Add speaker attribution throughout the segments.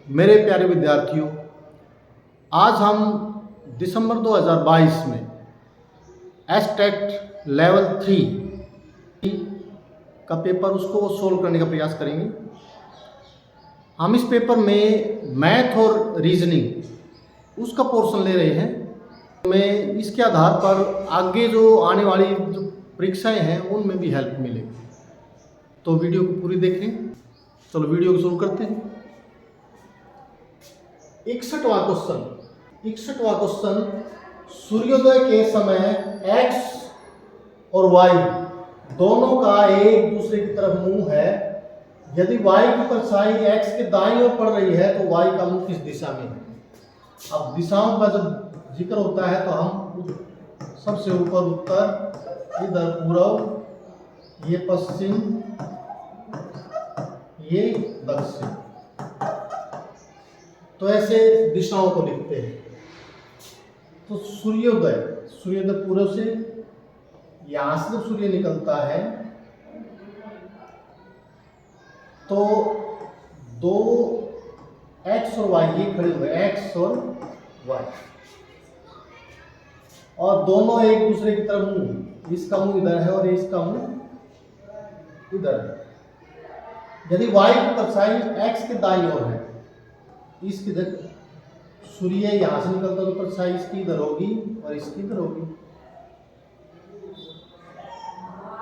Speaker 1: मेरे प्यारे विद्यार्थियों, आज हम दिसंबर 2022 में एसटेट लेवल 3 का पेपर उसको सोल्व करने का प्रयास करेंगे। हम इस पेपर में मैथ और रीजनिंग उसका पोर्शन ले रहे हैं। मैं इसके आधार पर आगे जो आने वाली जो परीक्षाएं हैं उनमें भी हेल्प मिलेगी। तो वीडियो को पूरी देखें। चलो वीडियो को शुरू करते हैं। 61वां क्वेश्चन, सूर्योदय के समय x और y दोनों का एक दूसरे की तरफ मुंह है। यदि y की परछाई x के दाईं ओर पड़ रही है तो y का मुंह किस दिशा में है। अब दिशाओं का जब जिक्र होता है तो हम सबसे ऊपर उत्तर, इधर पूर्व, ये पश्चिम, ये दक्षिण, तो ऐसे दिशाओं को लिखते हैं। तो सूर्योदय पूर्व से, यहां से जब सूर्य निकलता है तो दो x और y ये खड़े हुए, x और y, और दोनों एक दूसरे की तरफ मुंह, इसका मुंह इधर है और इसका मुंह इधर है। यदि y की परछाई x के दाईं ओर है, इसकी सूर्य यहां से निकलता तो परछाई इसकी इधर होगी और इसकी इधर होगी।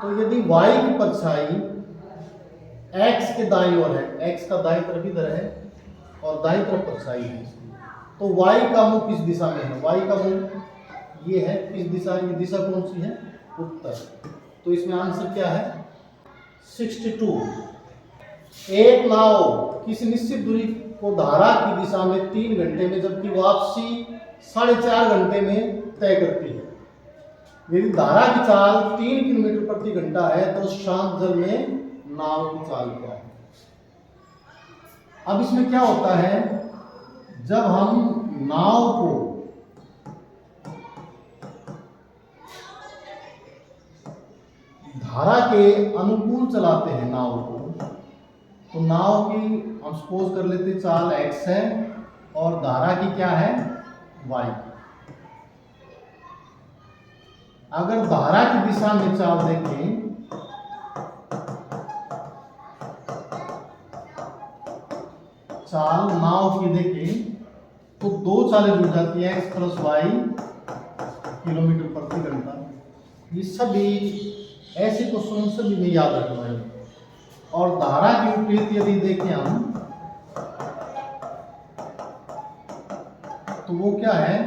Speaker 1: तो यदि y की परछाई x के दाईं ओर है, x का दाईं तरफ इधर है और दाईं तरफ परछाई है इसकी, तो y का मुंह किस दिशा में है। y का मुंह ये है, किस दिशा, ये दिशा कौन सी है, उत्तर। तो इसमें आंसर क्या है, 62। एक नाव किसी निश्चित दूरी को धारा की दिशा में 3 घंटे में जबकि वापसी 4.5 घंटे में तय करती है। यदि धारा की चाल 3 किलोमीटर प्रति घंटा है तो शांत जल में नाव की चाल क्या है। अब इसमें क्या होता है, जब हम नाव को धारा के अनुकूल चलाते हैं नाव को, तो नाव की हम सपोज कर लेते चाल x है और धारा की क्या है, y। अगर धारा की दिशा में चाल देखें चाल नाव की देखें तो दो चालें जुड़ जाती है, x प्लस y किलोमीटर प्रति घंटा। ये सभी ऐसे क्वेश्चन सभी में याद रखना है। और धारा की विपरीत यदि देखें हम तो वो क्या है,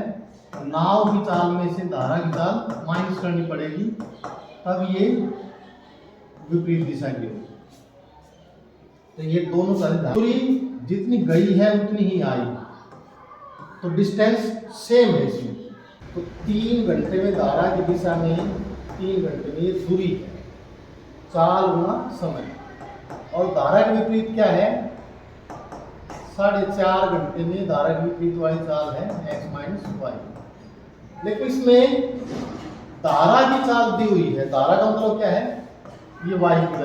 Speaker 1: नाव की चाल में से धारा की चाल माइनस करनी पड़ेगी, तब ये विपरीत दिशा की होगी। तो ये दोनों चालें दूरी जितनी गई है उतनी ही आई, तो डिस्टेंस सेम है इसमें। तो 3 घंटे में धारा की दिशा में 3 घंटे में ये दूरी है, चाल गुना समय। और धारा के विपरीत क्या है, 4.5 घंटे में धारा के विपरीत वाली चाल है x माइनस वाई। लेकिन इसमें धारा की चाल दी हुई है, धारा का मतलब क्या है, ये y की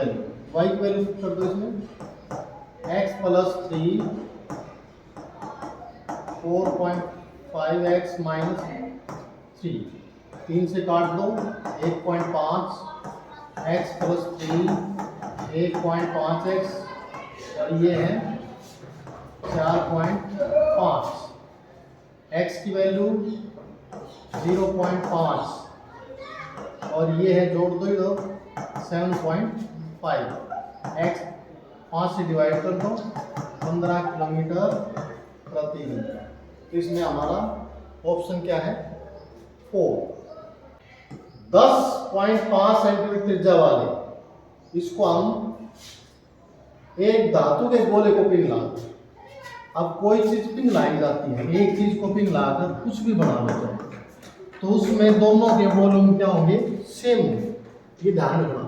Speaker 1: वैल्यू कर दो इसमें, x प्लस 3 4.5x माइनस 3, 3 से काट दो 1.5, x प्लस 3 1.5x और ये है 4.5, x की वैल्यू 0.5 और ये है जोड़ दो इधर 7.5, x 5 से डिवाइड कर दो 15 किलोमीटर प्रति घंटा। तो इसमें हमारा ऑप्शन क्या है, 4। 10.5 सेंटीमीटर त्रिज्या वाले इसको हम एक धातु के गोले को पिघलाते हैं। अब कोई चीज पिघलाई जाती है, एक चीज को पिघलाकर कुछ भी बनाना चाहिए तो उसमें दोनों के वॉल्यूम क्या होंगे, सेम होंगे, ये ध्यान रखना।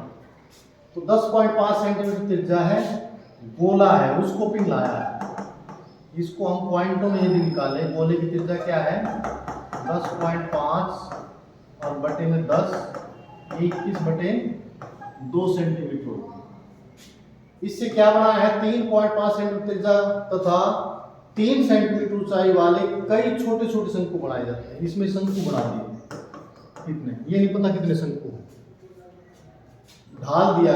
Speaker 1: तो 10.5 सेंटीमीटर त्रिज्या है, गोला है, उसको पिघलाया है, इसको हम पॉइंटों में यदि निकाले, गोले की त्रिज्या क्या है 10.5 और बटे में 10, 21/2 सेंटीमीटर होगी। इससे क्या बना है, 3.5 सेंटीमीटर त्रिज्या तथा 3 सेंटीमीटर ऊंचाई वाले कई छोटे छोटे शंकु बनाए जाते हैं। इसमें शंकु बना दिए कितने, ये नहीं पता कितने शंकु ढाल दिया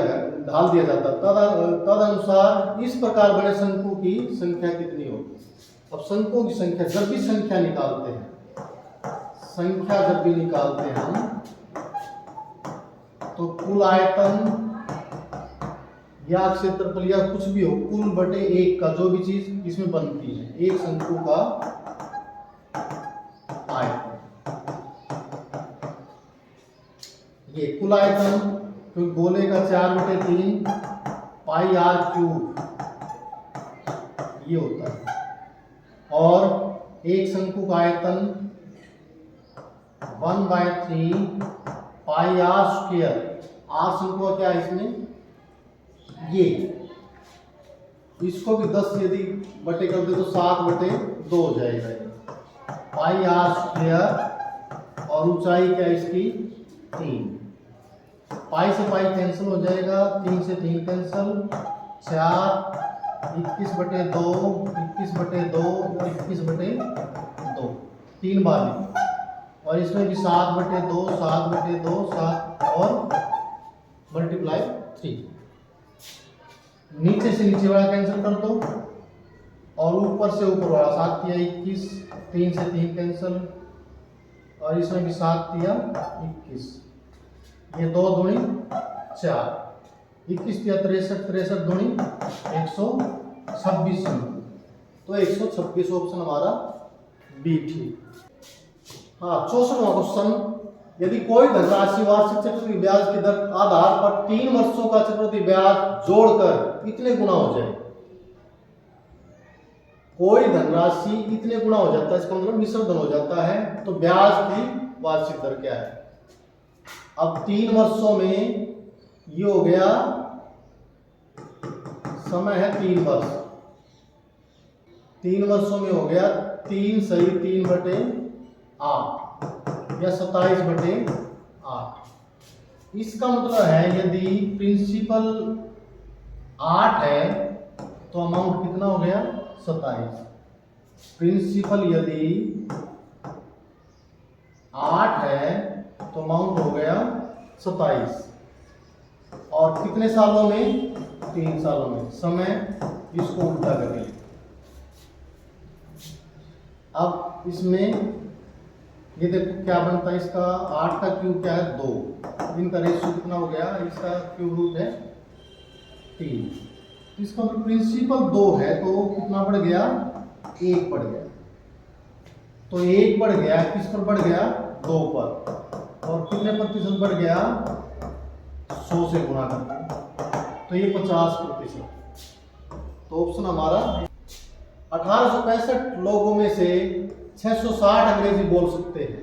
Speaker 1: जाता। तद अनुसार इस प्रकार बने शंकु की संख्या कितनी होगी। अब शंकुओं की संख्या जब भी संख्या निकालते हैं, हम तो कुल आयतन या क्षेत्रफल या कुछ भी हो, कुल बटे 1 का जो भी चीज इसमें बनती है, एक शंकु का आयतन, ये कुल आयतन तो गोले का 4/3 पाई आर क्यूब ये होता है। और एक शंकु का आयतन 1/3 पाई आर स्क्वायर। आर शंकु का क्या है इसमें, ये इसको भी 10 यदि बटे कर दे तो 7/2 हो जाएगा पाई आर स्क्वायर। और ऊंचाई क्या है इसकी 3, पाई से पाई कैंसिल हो जाएगा, 3 से 3 कैंसिल, 4 21/2 21/2 21/2 3 बार। और इसमें भी 7/2 7/2 7 और मल्टीप्लाई 3। नीचे से नीचे वाला कैंसिल कर दो और ऊपर से ऊपर वाला 7 या 21, 3 से 3 कैंसिल और इसमें भी 7 या 21, ये 2 दूनी 4, 21 या 63 63 दूनी 126 शंकु। तो 126 ऑप्शन हमारा बी ठीक। हाँ, 64वां क्वेश्चन, यदि कोई धनराशि वार्षिक चक्रवृद्धि ब्याज की दर आधार पर 3 वर्षों का चक्रवृद्धि ब्याज जोड़कर इतने गुना हो जाए। कोई धनराशि इतने गुना हो जाता है, इसका मतलब मिश्र धन हो जाता है, तो ब्याज की वार्षिक दर क्या है। अब 3 वर्षों में ये हो गया, समय है 3 वर्ष, 3 वर्षों में हो गया 3 सही 3/8 या 27/8। इसका मतलब है यदि प्रिंसिपल 8 है तो अमाउंट कितना हो गया 27। प्रिंसिपल यदि 8 है तो अमाउंट हो गया 27। और कितने सालों में, 3 सालों में। समय इसको उल्टा करें। अब इसमें ये देखो क्या बनता है, इसका 8 का क्यूब क्या है 2, इनका रेशियो कितना हो गया, इसका क्यूब रूट है 3। तो इसका मतलब प्रिंसिपल 2 है तो कितना बढ़ गया, 1 बढ़ गया। तो 1 बढ़ गया, किस पर बढ़ गया, 2 पर। और कितने प्रतिशत बढ़ गया, 100 से गुणा करके, तो ये 50%। तो ऑप्शन हमारा 1865 लोगों में से 660 अंग्रेजी बोल सकते हैं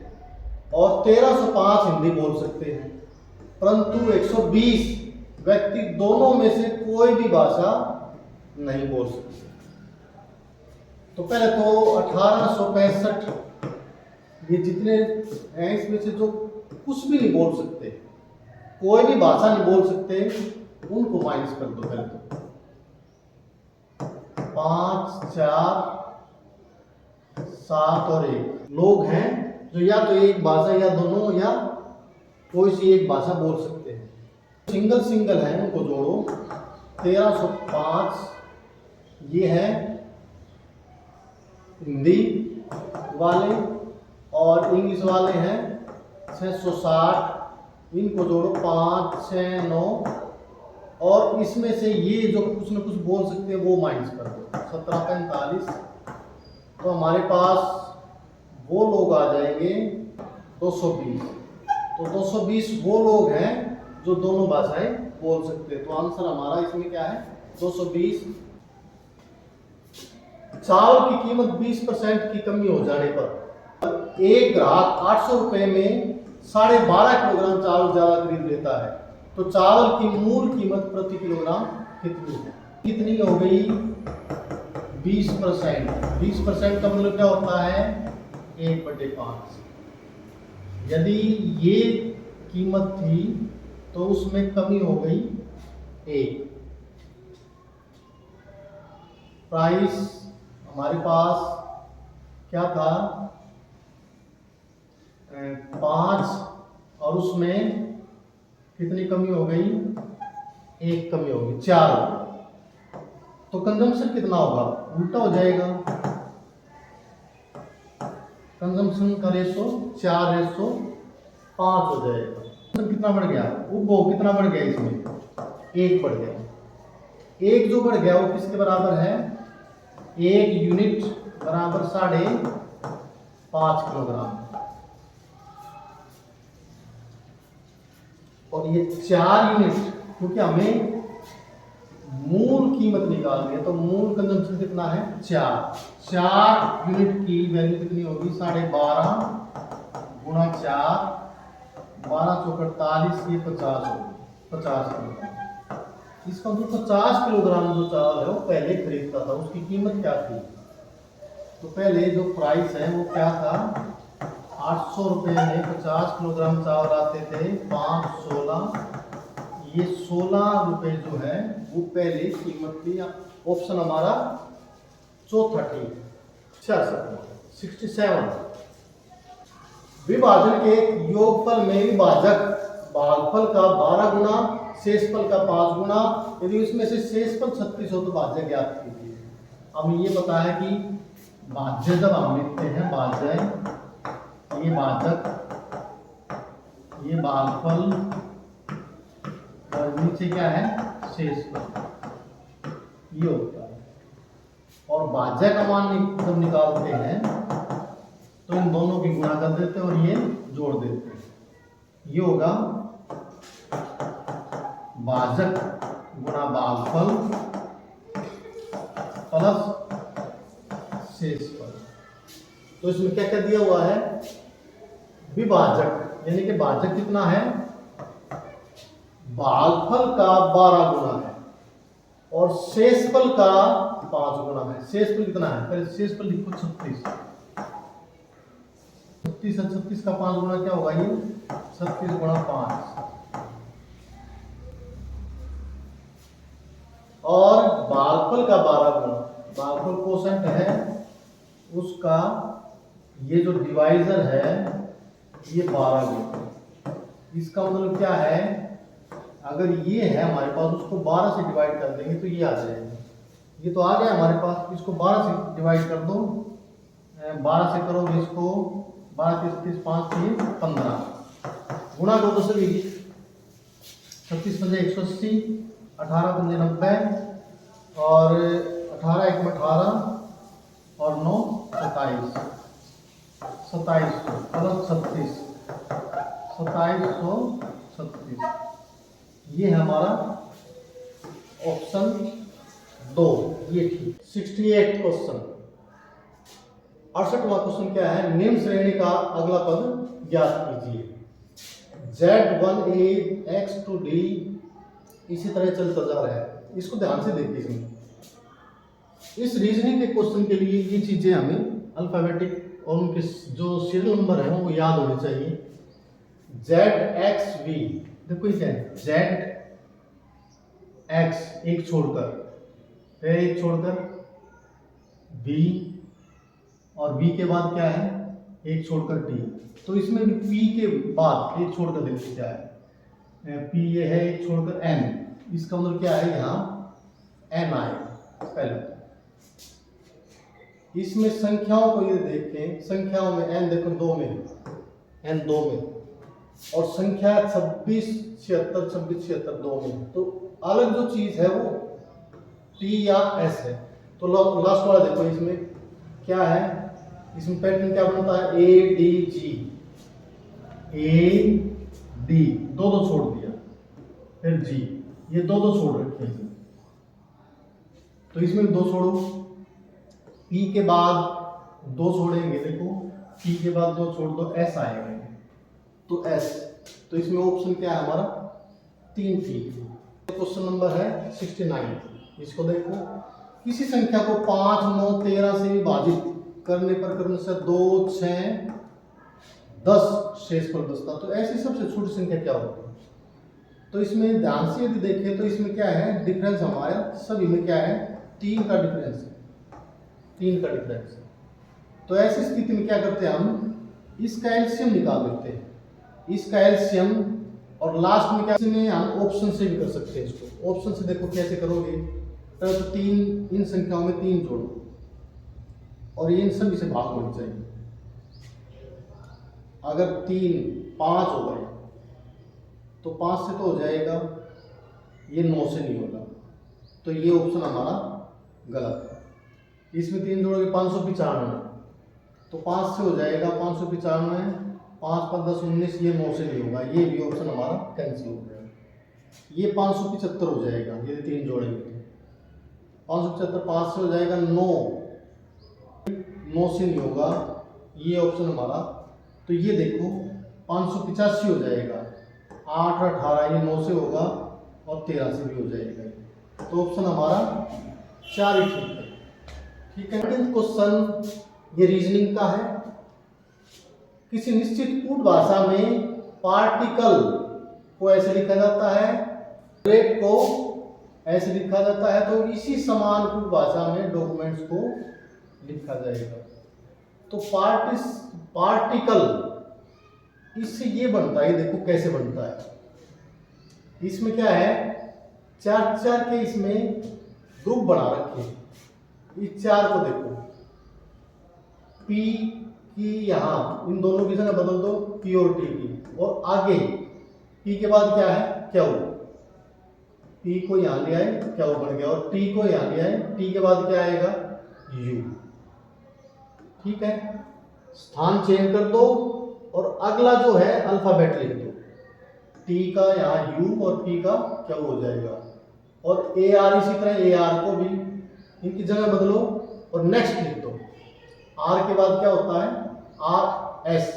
Speaker 1: और 1305 हिंदी बोल सकते हैं, परंतु 120 व्यक्ति दोनों में से कोई भी भाषा नहीं बोल सकते। तो पहले तो 1865 ये जितने हैं इसमें से जो कुछ भी नहीं बोल सकते, कोई भी भाषा नहीं बोल सकते, उनको माइनस कर दो। पहले तो 5 4 7 और 1 लोग हैं जो या तो एक भाषा या दोनों या कोई सी एक भाषा बोल सकते हैं। सिंगल है उनको जोड़ो। 1305 ये है हिंदी वाले और इंग्लिश वाले हैं 660, इनको जोड़ो 5 6 9 और इसमें से ये जो कुछ न कुछ बोल सकते हैं वो माइनस कर दो 1745। तो हमारे पास वो लोग आ जाएंगे 220। तो 220 वो लोग हैं जो दोनों भाषाएं बोल सकते हैं। तो आंसर हमारा इसमें क्या है 220। चावल की कीमत 20% की कमी हो जाने पर एक ग्राहक 800 रुपए में 12.5 किलोग्राम चावल ज्यादा खरीद लेता है, तो चावल की मूल कीमत प्रति किलोग्राम कितनी है। कितनी हो गई 20%। 20% का मतलब क्या होता है 1/5। यदि ये कीमत थी तो उसमें कमी हो गई 1। प्राइस हमारे पास क्या था, 5 और उसमें कितनी कमी हो गई, 1 कमी होगी, 4 हो गई। तो कंजम्पशन कितना होगा, उल्टा हो जाएगा। कंजम्पशन का रेशो 4:5 हो जाएगा। तो कितना बढ़ गया, उपभोग कितना बढ़ गया, इसमें 1 बढ़ गया। 1 जो बढ़ गया वो किसके बराबर है, 1 यूनिट बराबर 5.5 किलोग्राम। और ये 4 यूनिट, क्योंकि हमें मूल कीमत निकालनी है, तो मूल कंजम्पशन कितना है, 4 यूनिट की वैल्यू कितनी होगी, 12.5 गुणा 4, 12 चौक 48, ये 50 होगी, 50 किलोग्राम। इसका मतलब 50 किलोग्राम जो चावल है वो पहले खरीदता था, उसकी कीमत क्या थी, तो पहले जो प्राइस है वो क्या था, 800 रुपये में 50 किलोग्राम चावल आते थे, 5 16, ये 16 रुपये जो है वो पहले कीमत थी। ऑप्शन हमारा चौथा ठीक, 67। विभाजन के योगफल में विभाजक भागफल का 12 गुना, शेषफल का 5 गुना, यदि उसमें से शेषफल 36 हो तो भाज्य ज्ञात कीजिए। हमें ये पता है कि भाज्य जब हम लिखते हैं, भाज्य ये भाजक, ये भागफल और नीचे क्या है, शेषफल, ये होता है। और भाज्य का मान जब निकालते हैं तो इन दोनों की गुणा कर देते हैं और ये जोड़ देते हैं, ये होगा भाजक गुणा भागफल प्लस शेषफल। तो इसमें क्या क्या दिया हुआ है, विभाजक, यानी कि भाजक कितना है, भागफल का 12 गुना है और शेषफल का 5 गुना है। शेषफल कितना है, पहले शेषफल लिखो 36, 36 है, 36 का 5 गुना क्या होगा, ये 36 गुणा 5। और भागफल का 12 गुना, भागफल कोशंट है उसका, ये जो डिवाइजर है ये 12 गुना। इसका मतलब क्या है, अगर ये है हमारे पास, उसको 12 से डिवाइड कर देंगे तो ये आ जाएगा, ये तो आ गया हमारे पास, इसको 12 से डिवाइड कर दो, 12 से करो इसको, 12 30 30 5 3 15, गुणा करो तो सभी 36 पंजे 180, 18 पंजे 90, और 18 1 में 18 और 9 27, 2700 प्लस 36, 2736, ये है हमारा ऑप्शन 2, ये ठीक। 68 क्वेश्चन, 68वां क्वेश्चन क्या है, निम्न श्रेणी का अगला पद ज्ञात कीजिए। Z1A X to D इसी तरह चलता जा रहा है, इसको ध्यान से देखिए। इसमें इस रीजनिंग के क्वेश्चन के लिए ये चीजें हमें अल्फाबेटिक और उनके जो सीरियल नंबर है वो याद होने चाहिए। ZXV, देखो क्या है, ZX एक छोड़कर, फिर एक छोड़कर B, और B के बाद क्या है, एक छोड़कर T। तो इसमें भी P के बाद एक छोड़कर देखिए क्या है, P ये है, एक छोड़कर N, इसका मतलब क्या है, यहाँ N आए पहले। इसमें संख्याओं को ये देखें, संख्याओं में N देखो 2 में, N 2 में, और संख्या 26 76 26 76 2 में, तो अलग जो चीज है वो T या S है। तो लास्ट वाला देखो, इसमें क्या है, इसमें पैटर्न क्या बनता है, ADG, AD 2 छोड़ दिया, फिर G, ये 2 छोड़ रखे हैं, तो इसमें 2 छोड़ो, P के बाद 2 छोड़ेंगे, देखो P के बाद 2 छोड़ दो, S आएगा, तो S, तो इसमें ऑप्शन क्या है हमारा 3 ठीक। क्वेश्चन नंबर है 69, इसको देखो, किसी संख्या को 5 9 13 से विभाजित करने पर क्रमशः 2 6 10 शेषफल बचता, तो ऐसी सबसे छोटी संख्या क्या होगी। तो इसमें ध्यान से यदि देखें तो इसमें क्या है, डिफरेंस हमारे सभी में क्या है, 3 का डिफरेंस है, 3 का डिफरेंस है। तो ऐसी स्थिति में क्या करते हैं, हम इसका एलसीएम निकाल लेते हैं, इसका एलसीएम, और लास्ट में क्या इसमें हम ऑप्शन से भी कर सकते हैं इसको। ऑप्शन से देखो कैसे करोगे, तो 3 इन संख्याओं में 3 जोड़ो और ये इन सभी से भाग होनी चाहिए। अगर 3 5 हो गए तो 5 से तो हो जाएगा, ये 9 से नहीं होगा, तो ये ऑप्शन हमारा गलत है। इसमें 3 जोड़ोगे 595, तो 5 से हो जाएगा 595, 5 5 10 19, ये 9 से नहीं होगा, ये भी ऑप्शन हमारा कैंसिल हो गया। ये 575 हो जाएगा, ये 3 जोड़ेंगे तो 575, 5 से हो जाएगा 9, 9 से नहीं होगा, ये ऑप्शन हमारा। तो ये देखो 585 हो जाएगा, 8 18, ये 9 से होगा और 13 से भी हो जाएगा, तो ऑप्शन हमारा 4 ही ठीक है। ठीक है, क्वेश्चन ये रीजनिंग का है। किसी निश्चित कूट भाषा में पार्टिकल को ऐसे लिखा जाता है, रेट को ऐसे लिखा जाता है, तो इसी समान कूट भाषा में डॉक्यूमेंट्स को लिखा जाएगा। तो पार्टिकल इससे ये बनता है, देखो कैसे बनता है। इसमें क्या है, 4 के इसमें ग्रुप बना रखे, इस 4 को देखो, पी की यहाँ इन दोनों की जगह बदल दो, पी और टी की, और आगे पी के बाद क्या है, क्यू, पी को यहाँ ले आए, क्यू बन गया, और टी को यहाँ ले आए, टी के बाद क्या आएगा, यू। ठीक है, स्थान चेंज कर दो और अगला जो है अल्फाबेट लिख दो, टी का यहाँ यू और पी का क्यू हो जाएगा, और ए आर इसी तरह ए आर को भी इनकी जगह बदलो और नेक्स्ट लिख दो। आर के बाद क्या होता है, आर एस,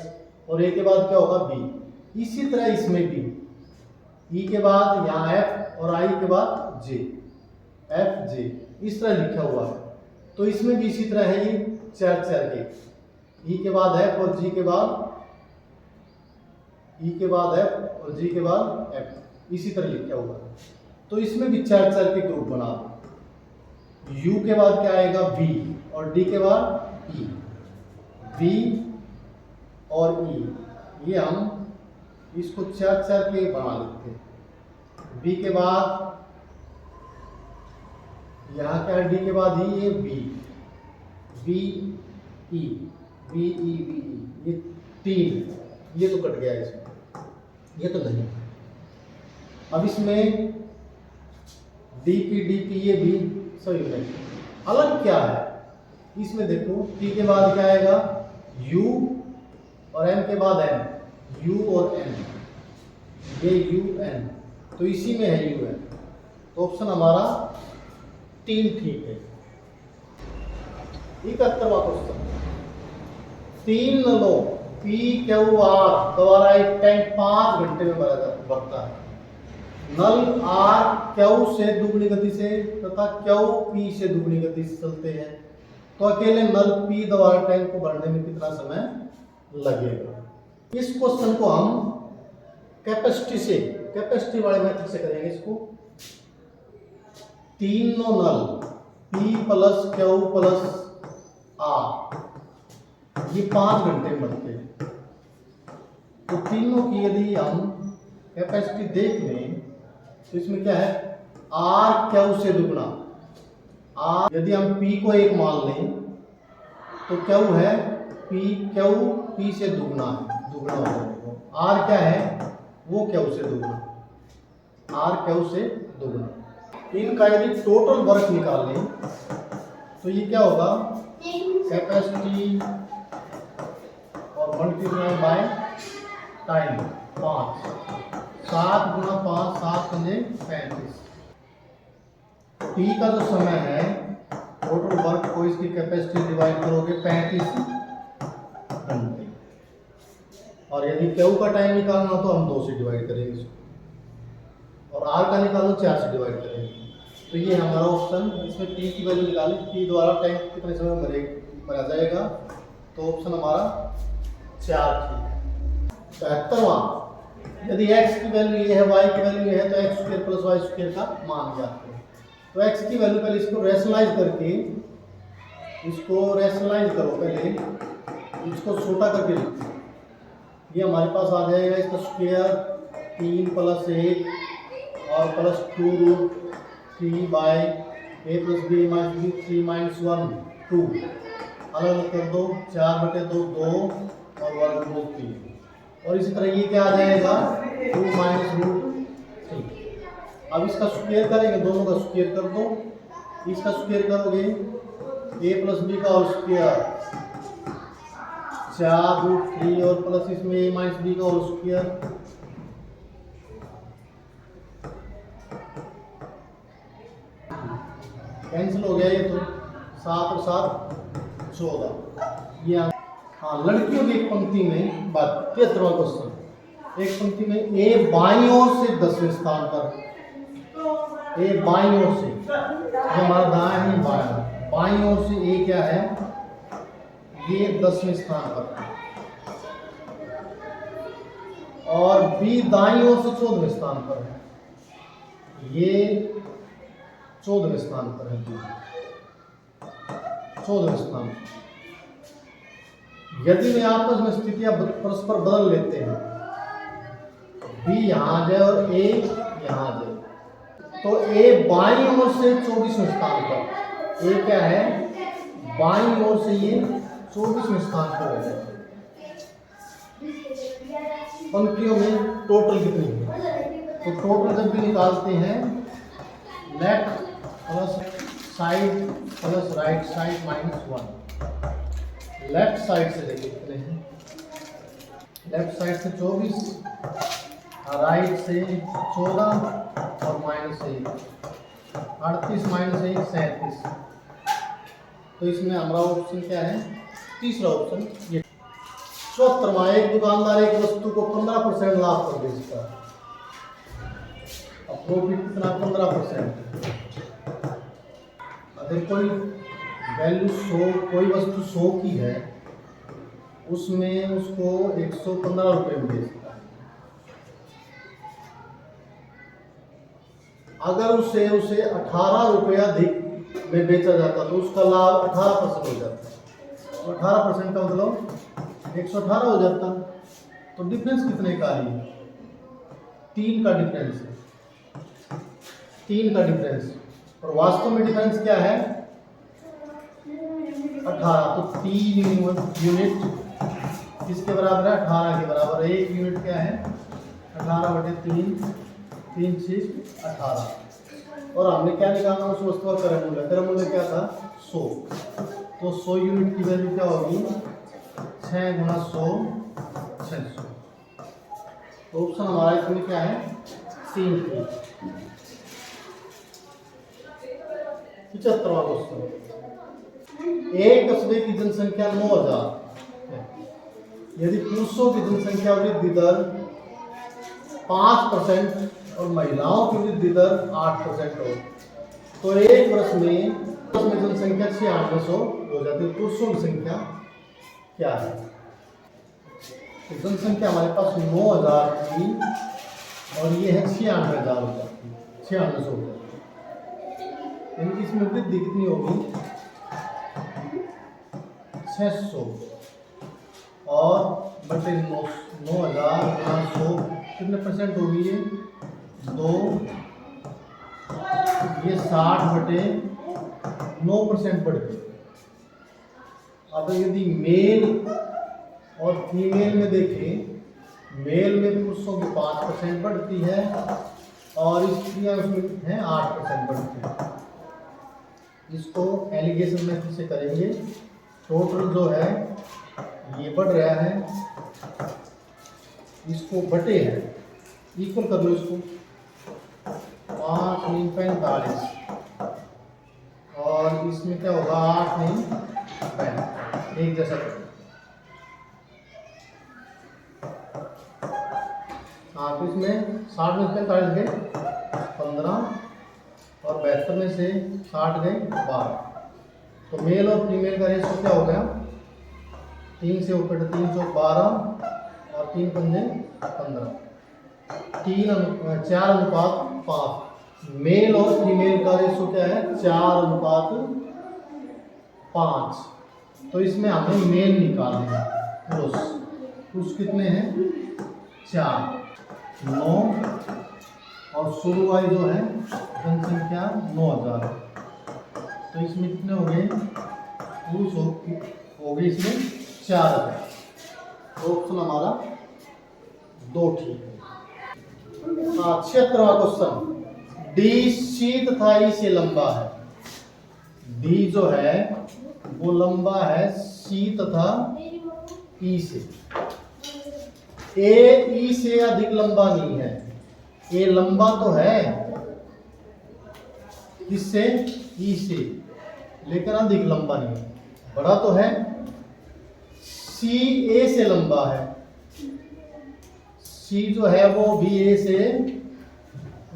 Speaker 1: और ए के बाद क्या होगा, बी। इसी तरह इसमें भी ई के बाद यहाँ एफ और आई के बाद जे, एफ जे, इस तरह लिखा हुआ है। तो इसमें भी इसी तरह है, ये 4 के, ई के बाद एफ और जी के बाद, ई के बाद एफ और जी के बाद एफ, इसी तरह लिखा हुआ है। तो इसमें भी 4 के ग्रुप बना दो। यू के बाद क्या आएगा, वी, और डी के बाद ई, वी और ई, ये हम इसको 4 के बना लेते हैं। बी के बाद यहाँ क्या है, डी के बाद ही ये B, B E, B E, B E, ये 3, ये तो कट गया इसमें, ये तो नहीं। अब इसमें डीपी ये भी सही नहीं। अलग क्या है, इसमें देखो टी के बाद क्या आएगा, यू, और एम के बाद एन, यू और एन, ये यू एन, तो इसी में है यू एन, तो ऑप्शन हमारा 3 ठीक है। 71वां क्वेश्चन, 3 नलों पी क्यू आर द्वारा एक टैंक 5 घंटे में भरता है। नल आर क्यू से दुगनी गति से तथा क्यू पी से दुगनी गति से चलते हैं, तो अकेले नल पी द्वारा टैंक को भरने में कितना समय लगेगा। इस क्वेश्चन को हम कैपेसिटी वाले मेथड से करेंगे। इसको 3 null P plus Q plus R, ये 5 घंटे में बनते हैं। तो तीनों की यदि हम कैपेसिटी देख लें तो इसमें क्या है, आर क्यू से दुगना, आर यदि हम पी को 1 मान लें तो क्यू है पी, क्यू पी से दुगना है, दुगना हो जाएगा। आर क्या है, वो क्यू से दुगना, आर क्यू से दुगना। इनका यदि टोटल वर्क निकाल लें तो ये क्या होगा, कैपेसिटी और मल्टीप्लाई बाय टाइम 5, 7 गुना 5, 7 पंजे 35। टी का जो समय है, टोटल वर्क को इसकी कैपेसिटी डिवाइड करोगे 35 घंटे, और यदि क्यू का टाइम निकालना तो हम 2 से डिवाइड करेंगे इसको, और आर का निकालो 4 से डिवाइड करेंगे। तो ये हमारा ऑप्शन, इसमें टी की वैल्यू निकालें, टी द्वारा टैंक कितने समय में भरा जाएगा, तो ऑप्शन हमारा 4 ठीक है। 73वां, यदि x की वैल्यू ये है, y की वैल्यू ये है, तो x² प्लस y² का मान ज्ञात करें। तो x की वैल्यू पहले इसको रैशनलाइज करके इसको रैशनलाइज करो पहले, इसको छोटा करके लिखो। ये हमारे पास आ जाएगा इसका स्क्वायर 3 + 1 और +2√3 बाय a + b - b 3 - 1 2, अलग अलग कर दो, 4/2 2 और वर्गमूल 3। और इसी तरह ये क्या आ जाएगा 2 - √3। अब इसका स्क्वायर करेंगे, दोनों का स्क्वायर कर दो। इसका स्क्वायर करोगे a + b का होल स्क्वायर 4√3 और प्लस इसमें a - b का होल स्क्वायर, कैंसिल हो गया ये तो 7 और 7 14। ये हाँ, लड़कियों की एक पंक्ति में बात 73वां क्वेश्चन, एक पंक्ति में ए बाईं ओर से 10वें स्थान पर, ए बाईं ओर से, ये हमारा दायां है बायां, बाईं ओर से ए क्या है ये 10वें स्थान पर, और बी दाईं ओर से 14वें स्थान पर है, ये 14वें स्थान पर है, 14वें स्थान। यदि वे आपस में स्थितियां परस्पर बदल लेते हैं, बी यहाँ आ जाए और ए यहाँ आ जाए, तो ए बाईं ओर से 24वें स्थान पर, ए क्या है बाईं ओर से ये 24वें स्थान पर हो जाए। पंक्तियों में टोटल कितनी है, तो टोटल जब भी निकालते हैं left plus side plus right side -1, left side से देखिए कितने हैं, लेफ्ट साइड से 24, राइट से 14 और -1 38 - 1 37। तो इसमें हमारा ऑप्शन क्या है, तीसरा ऑप्शन ये। 74वां, एक दुकानदार एक वस्तु को 15% लाभ पर बेचता है, अब प्रॉफिट कितना 15%। अगर कोई वैल्यू 100, कोई वस्तु 100 की है, उसमें उसको 115 रुपये में बेचता है, अगर उसे 18 रुपया अधिक में बेचा जाता तो उसका लाभ 18% हो जाता, तो 18% का मतलब 118 हो जाता। तो डिफरेंस कितने का है, 3 का डिफरेंस है, 3 का डिफरेंस, और वास्तव में डिफरेंस क्या है 18, तो 3 यूनिट किसके बराबर है 18 के बराबर है। 1 यूनिट क्या है 18/3, 3 6 18। और हमने क्या निकालना उस वस्तु का क्रय मूल्य, क्रय मूल्य क्या था 100, तो 100 यूनिट की वैल्यू क्या होगी 6 × 100 600। तो ऑप्शन हमारा इसमें क्या है 3। 75वां क्वेश्चन, एक कस्बे की जनसंख्या 9000 है, यदि पुरुषों की जनसंख्या वृद्धि दर 5% और महिलाओं की वृद्धि दर 8% हो, तो एक वर्ष में जनसंख्या 9600 हो जाती है। पुरुषों की संख्या क्या है, तो जनसंख्या हमारे पास 9000 थी और ये है 96,000 हो जाती है, 9600 हो जाती है, यानी इसमें वृद्धि कितनी होगी 600 और बटे 9000 × 100 कितने परसेंट होगी ये 2, ये 60/9% बढ़ गई। अब यदि मेल और फीमेल में देखें, मेल में पुरुषों की 5% बढ़ती है और स्त्रियां उसमें हैं 8% बढ़ती है। इसको एलिगेशन मेथड से करेंगे, टोटल जो है ये बढ़ रहा है, इसको बटे है, इक्वल कर लो इसको 5 × 45 और इसमें क्या होगा 8 × 65, एक जैसा करो। हाँ, तो इसमें 60 में 45 गए 15 और 72 में से 60 गए 12, तो मेल और फीमेल का रेशो क्या हो गया 3 से ऊपर 3 × 12 और 3 × 15, 4:5। मेल और फीमेल का रेशो क्या है 4:5। 5, तो इसमें हमें मेन निकालने हैं पुरुष। पुरुष कितने हैं? 4, 9 और शुरू वाली जो है जनसंख्या 9000, तो इसमें कितने हो गए? पुरुष हो गए इसमें 4000। तो ऑप्शन हमारा 2 ठीक है। 76वां क्वेश्चन, डी सी तथा ई से लंबा है। डी जो है वो लंबा है सी तथा ई से। ए ई से अधिक लंबा नहीं है। ए लंबा तो है किससे? ई से, लेकिन अधिक लंबा नहीं है। बड़ा तो है। सी ए से लंबा है। सी जो है वो भी ए से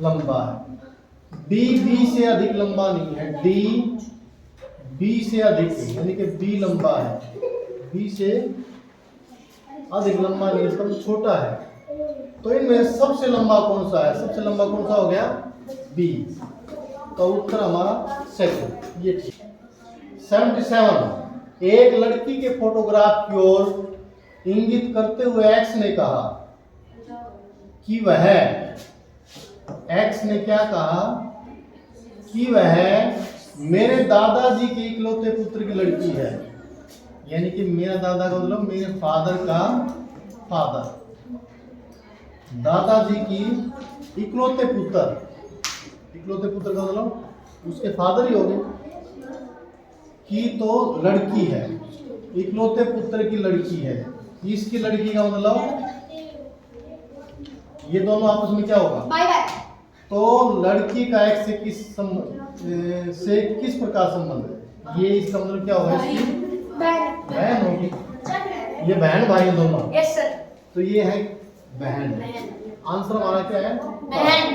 Speaker 1: लंबा है। डी बी से अधिक लंबा नहीं है। डी बी से अधिक है, यानी कि बी लंबा है। बी से अधिक लंबा नहीं, इसका तो छोटा है। तो इनमें सबसे लंबा कौन सा है? सबसे लंबा कौन सा हो गया? बी। तो उत्तर हमारा सेकंड, ये ठीक। 77, एक लड़की के फोटोग्राफ की ओर इंगित करते हुए एक्स ने कहा कि वह, एक्स ने क्या कहा? कि वह मेरे दादाजी के इकलौते पुत्र की लड़की है। यानी कि मेरा दादा का मतलब मेरे फादर का फादर, दादाजी की इकलौते पुत्र। इकलौते पुत्र का मतलब उसके फादर ही हो गए। की तो लड़की है, इकलौते पुत्र की लड़की है। इसकी लड़की का मतलब ये दोनों आपस में क्या होगा? Bye bye. तो लड़की का एक से किस प्रकार संबंध है? ये इसका मतलब क्या होगा? इसकी बहन होगी। ये बहन भाई दोनों। Yes sir. तो ये है बहन। आंसर हमारा क्या है? बहन।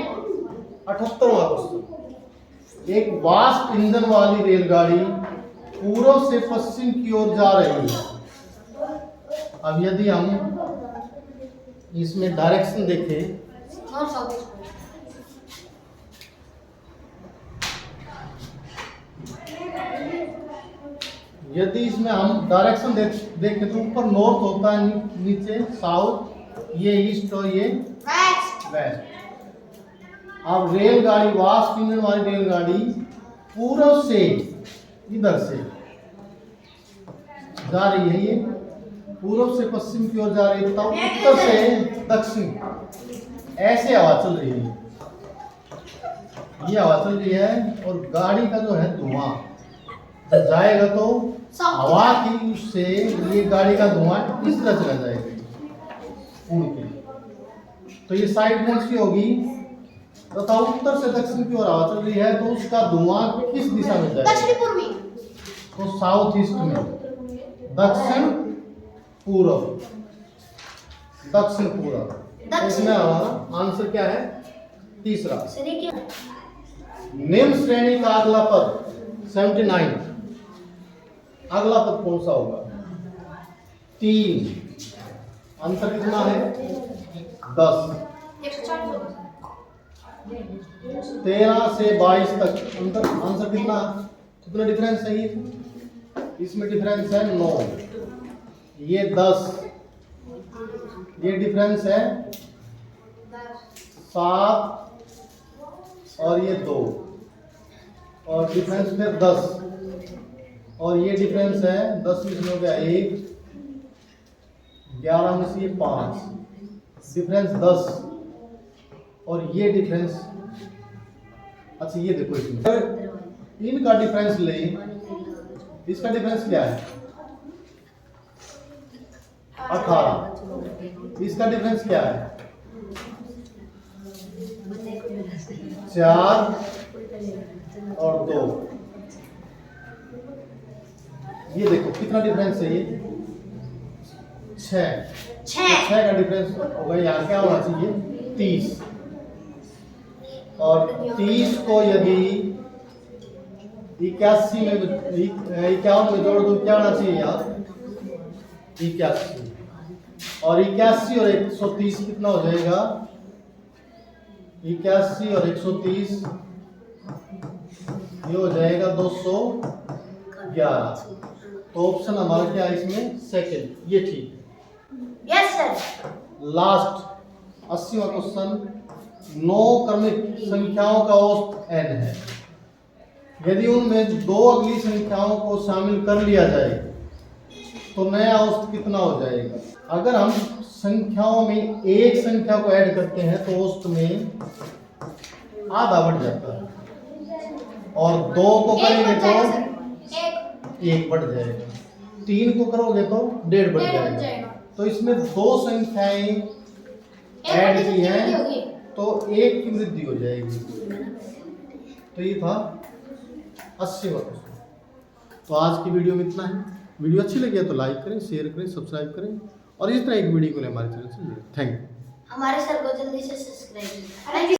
Speaker 1: 78वां क्वेश्चन, एक वाष्प इंजन वाली रेलगाड़ी पूर्व से पश्चिम की ओर जा रही है। अब यदि हम इसमें डायरेक्शन देखें, यदि इसमें हम डायरेक्शन देखें तो ऊपर नॉर्थ होता है, नीचे साउथ, ये ईस्ट और ये वेस्ट। अब रेलगाड़ी, वाष्प इंजन वाली रेलगाड़ी पूर्व से, इधर से जा रही है। ये पूर्व से पश्चिम की ओर जा रही है, तब उत्तर से दक्षिण, ऐसे हवा चल रही है। ये हवा चल रही है और गाड़ी का जो है धुआं जब जाएगा तो हवा की उससे ये गाड़ी का धुआं इस तरह चला जाएगा उड़ के। तो ये साइड कौन सी होगी? तथा उत्तर से दक्षिण की ओर हवा चल रही है, तो उसका धुआं किस दिशा में जाएगा? दक्षिण पूर्वी। तो साउथ ईस्ट में, दक्षिण पूर्व, दक्षिण पूर्व। इसमें हमारा आंसर क्या है? तीसरा। निम्न श्रेणी का अगला पद 79, अगला पद कौन सा होगा? 3। आंसर कितना है? 10। 13 से 22 तक अंतर, आंसर कितना डिफरेंस है? इसमें डिफरेंस है 9, ये 10, ये डिफरेंस है 7 और ये 2, और डिफरेंस फिर 10, और ये डिफरेंस है 10 में हो गया 1, 11 में से 5, डिफरेंस 10, और ये डिफरेंस, अच्छा ये देखो इसमें इनका डिफरेंस ले, इसका डिफरेंस क्या है? 18। इसका डिफरेंस क्या है? 4 और 2। ये देखो कितना डिफरेंस है? ये 6 का डिफरेंस होगा। यहाँ क्या होना चाहिए? 30। और 30 को यदि 81 में 51 में जोड़ दो, क्या होना चाहिए यार? 81। और 81 और 130 कितना हो जाएगा? 81 और 130 ये हो जाएगा 200 11। तो ऑप्शन हमारा क्या है इसमें? सेकंड, ये ठीक है।
Speaker 2: Yes sir.
Speaker 1: लास्ट 80वां क्वेश्चन, 9 क्रमिक संख्याओं का औसत n है। यदि उनमें 2 अगली संख्याओं को शामिल कर लिया जाए तो नया औसत कितना हो जाएगा? अगर हम संख्याओं में एक संख्या को ऐड करते हैं तो औसत में आधा बढ़ जाता है, और 2 को करेंगे तो 1 बढ़ जाएगा, 3 को करोगे तो 1.5 बढ़ जाएगा। तो इसमें 2 संख्याएं ऐड की हैं तो 1 की वृद्धि हो जाएगी। तो ये था 80वां क्वेश्चन। तो आज की वीडियो में इतना है। वीडियो अच्छी लगी है तो लाइक करें, शेयर करें, सब्सक्राइब करें, और इस तरह एक वीडियो के लिए हमारे चैनल से जुड़ें। Thank you.
Speaker 2: हमारे सर को जल्दी से सब्सक्राइब करें।